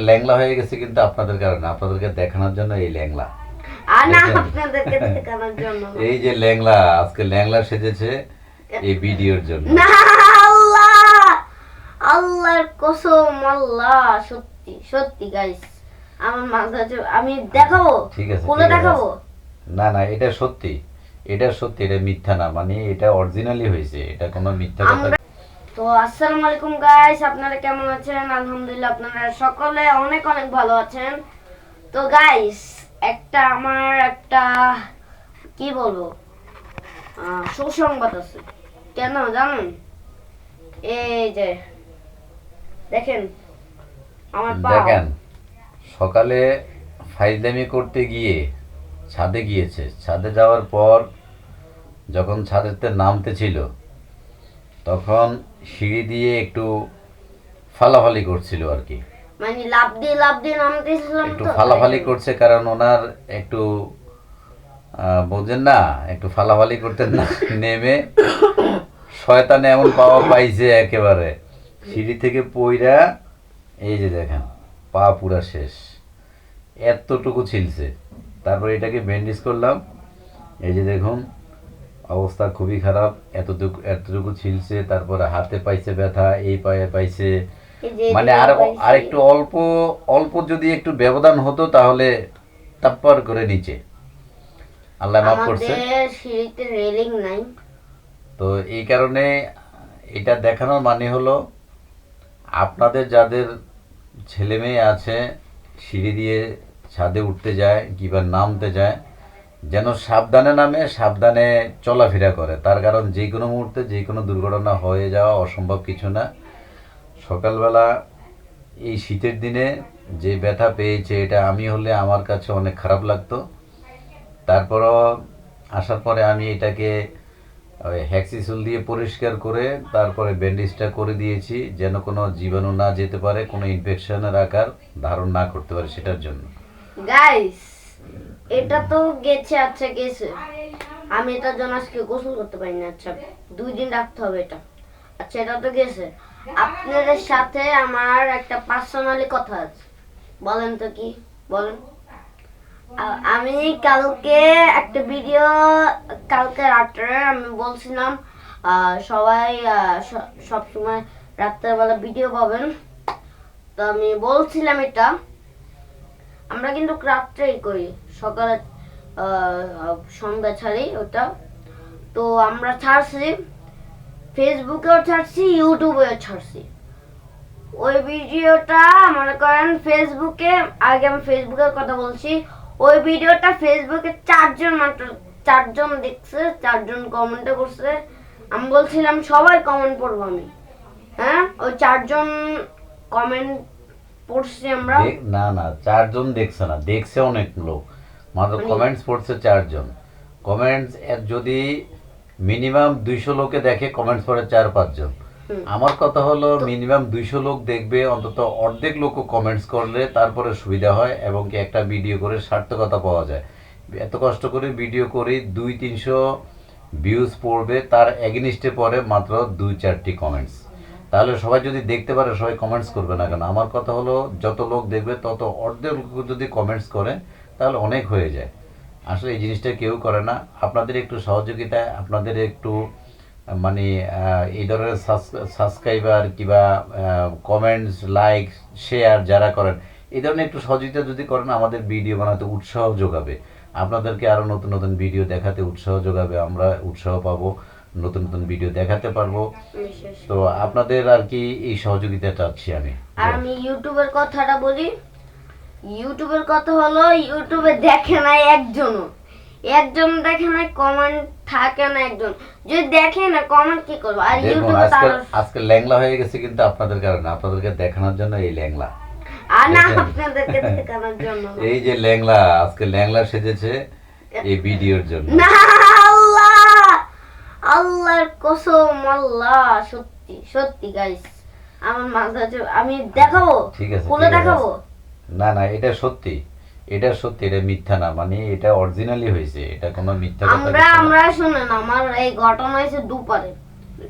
ল্যাংলা হয়ে গেছে কিন্তু আপনাদের কারণে, আপনাদেরকে দেখানোর জন্য এই ল্যাংলা। না দেখেন, আপনাদেরকে দেখানোর জন্য না। এই যে ল্যাংলা আজকে ল্যাংলা সেজেছে এই ভিডিওর জন্য। না আল্লাহ, আল্লাহর কসম, আল্লাহ সত্যি সত্যি গাইস, আমার মাথা আমি দেখাবো, ঠিক আছে, খুলে ঠিক আছে। দেখাবো। না না, এটা সত্যি, এটা সত্যি, এটা মিথ্যা না, মানে এটা অরিজিনালি হয়েছে, এটা কোনো মিথ্যা কথা। আমরা তো আসসালামু আলাইকুম গাইস, আপনারা কেমন আছেন? আলহামদুলিল্লাহ আপনারা সকলে অনেক অনেক ভালো আছেন। তো গাইস একটা কি বলবো, সুসংবাদ আছে। কেন জানেন? এই যে দেখেন আমার পা। দেখেন, সকালে ফাইজলামি করতে গিয়ে ছাদে গিয়েছে, ছাদে যাওয়ার পর যখন ছাদেতে নামতে ছিল তখন সিঁড়ি দিয়ে একটু ফালাফালি করছিল আর কি। মানে লাভ দিয়ে নামতেছিলাম একটু তো ফালাফালি করছে কারণ ওনার একটু বোঝেন না, একটু ফালাফালি করতেন না, নেমে শয়তানে এমন পাওয়া পাইছে একেবারে সিঁড়ি থেকে পইরা, এই যে দেখেন পা পুরা শেষ, এতটুকু ছিলছে। তারপর এটাকে ব্যান্ডেজ করলাম, এই যে দেখুন অবস্থা খুবই খারাপ, এতটুকু এতটুকু ছিলছে। তারপরে হাতে পাইছে ব্যথা, এই পায়ে পাইছে, এই যে মানে আর আর একটু অল্প অল্প যদি একটু ব্যবধান হতো তাহলে তাপ্পর করে নিচে, আল্লাহ মাফ করছে। আমাদের সিঁড়িতে রেলিং নাই। তো এই কারণে এটা দেখানোর মানে হলো আপনাদের যাদের ছেলে মেয়ে আছে সিঁড়ি দিয়ে ছাদে উঠতে যায় কিংবা নামতে যায়, যেন সাবধানে নামে, সাবধানে চলাফেরা করে, তার কারণ যে কোনো মুহূর্তে যে কোনো দুর্ঘটনা হয়ে যাওয়া অসম্ভব কিছু না। সকালবেলা এই শীতের দিনে যে ব্যথা পেয়েছে, এটা আমি হলে আমার কাছে অনেক খারাপ লাগতো। তারপরও আসার পরে আমি এটাকে ওই হ্যাক্সিসুল দিয়ে পরিষ্কার করে তারপরে ব্যান্ডেজটা করে দিয়েছি, যেন কোনো জীবাণু না যেতে পারে, কোনো ইনফেকশনের আকার ধারণ না করতে পারে সেটার জন্য। গাইস এটা তো গেছে, আচ্ছা গেছে, আমি এটার জন্য আজকে গোসল করতে পারি না। আচ্ছা 2 দিন রাখতে হবে এটা। আচ্ছা এটা তো গেছে, আপনাদের সাথে আমার একটা পার্সোনালি কথা আছে। বলেন তো কি বলেন। আমি কালকে একটা ভিডিও, কালকে রাত্রে আমি বলছিলাম সবাই সব সময় রাত্রেবেলা ভিডিও পাবেন। তো আমি বলছিলাম এটা আমরা কিন্তু রাত্রেই করি, সকালে সন্ধ্যা ছাড়ি ওটা। তো আমরা ছাড়ছি, ফেসবুকেও ছাড়ছি, ইউটিউবেও ছাড়ছি ওই ভিডিওটা। মনে করেন ফেসবুকে, আগে আমি ফেসবুকের কথা বলছি, ওই ভিডিওটা ফেসবুকে 4 জন মাত্র, 4 জন দেখছে, 4 জন কমেন্টও করছে। আমি বলছিলাম সবাই কমেন্ট পড়বো আমি, হ্যাঁ ওই 4 জন কমেন্ট পড়ছি আমরা। না না, 4 জন দেখছে না, দেখছে অনেক লোক, মাত্র কমেন্টস পড়ছে 4 জন। কমেন্টস যদি মিনিমাম 200 লোকে দেখে, কমেন্টস পড়ে 4-5 জন। আমার কথা হলো মিনিমাম 200 লোক দেখবে, অন্তত অর্ধেক লোকও কমেন্টস করলে তারপরে সুবিধা হয় এবং কি একটা ভিডিও করে সার্থকতা পাওয়া যায়। এত কষ্ট করে ভিডিও করি, 200-300 ভিউজ পড়বে, তার এগেনিস্টে পড়ে মাত্র 2-4টি কমেন্টস। তাহলে সবাই যদি দেখতে পারে সবাই কমেন্টস করবে না কেন? আমার কথা হলো যত লোক দেখবে তত অর্ধেক লোক যদি কমেন্টস করে তাহলে অনেক হয়ে যায়। আসলে এই জিনিসটা কেউ করে না। আপনাদের একটু সহযোগিতায়, আপনাদের একটু মানে এই ধরনের সাবস্ক্রাইবার কিংবা কমেন্টস, লাইক, শেয়ার যারা করেন, এই ধরনের একটু সহযোগিতা যদি করেন আমাদের ভিডিও বানাতে উৎসাহ যোগাবে, আপনাদেরকে আরও নতুন নতুন ভিডিও দেখাতে উৎসাহ যোগাবে, আমরা উৎসাহ পাবো, নতুন নতুন ভিডিও দেখাতে পারবো। তো আপনাদের আর কি এই সহযোগিতা চাচ্ছি আমি। আর আমি ইউটিউবের কথাটা বলি, ইউটিউবের কথা হলো ইউটিউবে দেখে নাই একজন দেখে নাই, কমেন্ট থাকে না একজন, যদি দেখে না কমেন্ট কি করবো? আর দেখুন ইউটিউবে আজকে আজকে ল্যাংলা হয়ে গেছে কিন্তু আপনাদের কারণে, আপনাদেরকে দেখানোর জন্য এই ল্যাংলা। আর না দেখেন, আপনাদেরকে দেখানোর জন্য না। এই যে ল্যাংলা আজকে ল্যাংলা সেজেছে এই ভিডিওর জন্য। না আল্লাহ, আল্লাহর কসম, আল্লাহ সত্যি সত্যি গাইস, আমার মাথা আমি দেখাবো, ঠিক আছে, খুলে ঠিক আছে। দেখাবো। না না, এটা সত্যি, এটা সত্যি, এটা মিথ্যা না, মানে এটা অরিজিনালি হয়েছে, এটা কোনো মিথ্যা কথা কিছু না। আমরা শুনেন, আমার এই ঘটনা হয়েছে দুপুরে,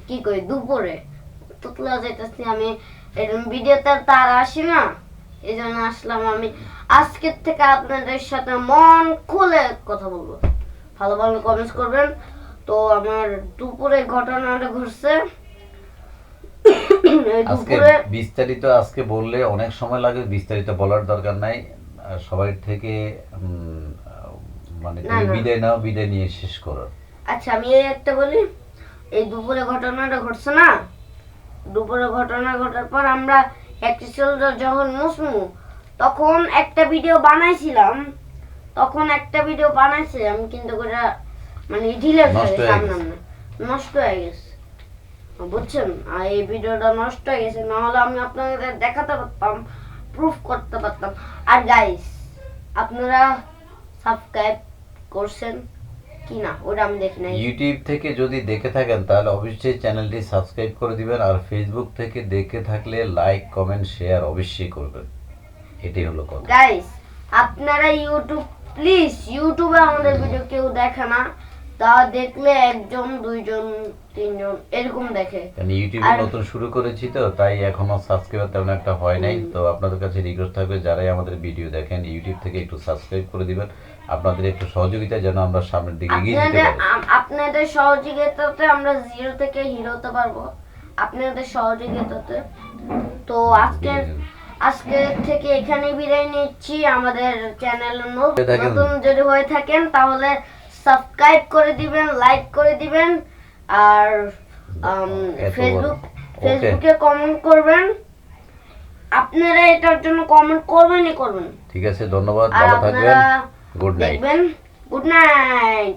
কি কই দুপুরে তুতলা যাইতেছি আমি, ভিডিওতে তার আসি না, এই জন্য আসলাম আমি আজকের থেকে আপনাদের সাথে মন খুলে কথা বলবো। ভালো ভালো কমেন্টস করবেন। তো আমার দুপুরে ঘটনাটা ঘটছে। এই আজকে দুপুরে বিস্তারিত আজকে বললে অনেক সময় লাগে, বিস্তারিত বলার দরকার নাই। সবাই থেকে মানে না, তুমি না। বিদায় নাও, বিদায় নিয়ে শেষ করো। আচ্ছা আমি এই একটা বলি, এই দুপুরে ঘটনাটা ঘটছে না, দুপুরে ঘটনা ঘটার পর আমরা একটি ছেলে যখন মুসমু তখন একটা ভিডিও বানাইছিলাম, আমি কিন্তু ওটা মানে ডিলেট নষ্ট হয়ে হয়ে সামনে গেছে। নষ্ট হয়ে গেছে, বুঝছেন? আর এই ভিডিওটা নষ্ট হয়ে গেছে, নাহলে আমি আপনাদের দেখাতে পারতাম, প্রুফ করতে পারতাম। আর গাইস আপনারা সাবস্ক্রাইব করছেন কি না ওটা আমি দেখি নাই। ইউটিউব থেকে যদি দেখে থাকেন তাহলে অবশ্যই চ্যানেলটি সাবস্ক্রাইব করে দিবেন, আর ফেসবুক থেকে দেখে থাকলে লাইক কমেন্ট শেয়ার অবশ্যই করবেন। এটাই হলো কথা। গাইস আপনারা প্লিজ ইউটিউবে আমাদের ভিডিও কেউ দেখে না, তা দেখলে একজন দুইজন তিনজন এরকম দেখে। কারণ ইউটিউবে আর- নতুন শুরু করেছি তো, তাই এখনো সাবস্ক্রাইবার তেমন একটা হয় নাই। তো আপনাদের কাছে রিকোয়েস্ট থাকবে, যারাই আমাদের ভিডিও দেখেন ইউটিউব থেকে একটু সাবস্ক্রাইব করে দিবেন। আপনাদের একটু সহযোগিতা যেন আমরা সামনের দিকে এগিয়ে যেতে পারি। আপনাদের সহযোগিতাতে আমরা জিরো থেকে হিরো হতে পারবো, আপনাদের সহযোগিতাতে। তো আজকে থেকে এখানে বিদায় নিচ্ছি। আমাদের চ্যানেল থাকেন। নতুন যদি হয়ে থাকেন তাহলে সাবস্ক্রাইব করে দিবেন, লাইক করে দিবেন, আর এত বড়। ফেসবুকে কমেন্ট করবেন। আপনারা এটার জন্য কমেন্ট করবেন। ঠিক আছে, ধন্যবাদ, আর ভালো থাকবেন। আপনারা গুড নাইট। দেখবেন। Good night.